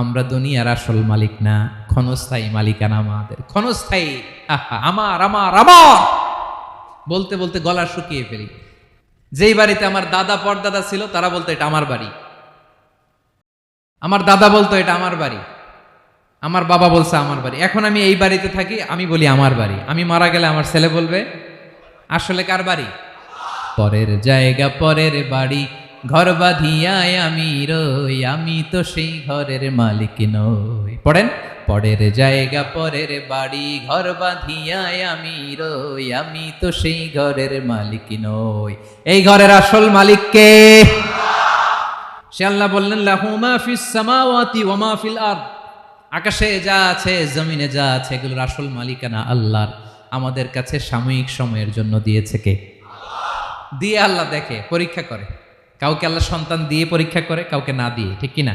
আমরা দুনিয়ার আসল মালিক না, ক্ষণস্থায়ী মালিকানা আমাদের, ক্ষণস্থায়ী। আহা, আমার আমার আমার বলতে বলতে গলা শুকিয়ে ফেলি। যেই বাড়িতে আমার দাদা পরদাদা ছিল তারা বলতো এটা আমার বাড়ি, আমার দাদা বলতো এটা আমার বাড়ি, আমার বাবা বলছে আমার বাড়ি। এখন আমি এই বাড়িতে থাকি, আমি বলি আমার বাড়ি। আমি মারা গেলে আমার ছেলে বলবে আসলে কার বাড়ি? পরের জায়গা পরের বাড়ি, ঘর বাঁধিয়ায় আমি রই, আমি তো সেই ঘরের মালিক নই। পড়েন, পরের জায়গা পরের বাড়ি, ঘর বাঁধিয়ায় আমি রই, আমি তো সেই ঘরের মালিক নই। এই ঘরের আসল মালিক কে? সে আল্লাহ বললেন, লাহু মা ফিস সামাওয়াতি ওয়া মা ফিল আরদ, আকাশে যা আছে জমিনে যা আছে এগুলোর আসল মালিকানা আল্লাহর। আমাদের কাছে সাময়িক সময়ের জন্য দিয়েছে কে? দিয়ে আল্লাহ দেখে, পরীক্ষা করে। কাউকে আল্লাহ সন্তান দিয়ে পরীক্ষা করে, কাউকে না দিয়ে, ঠিক কিনা?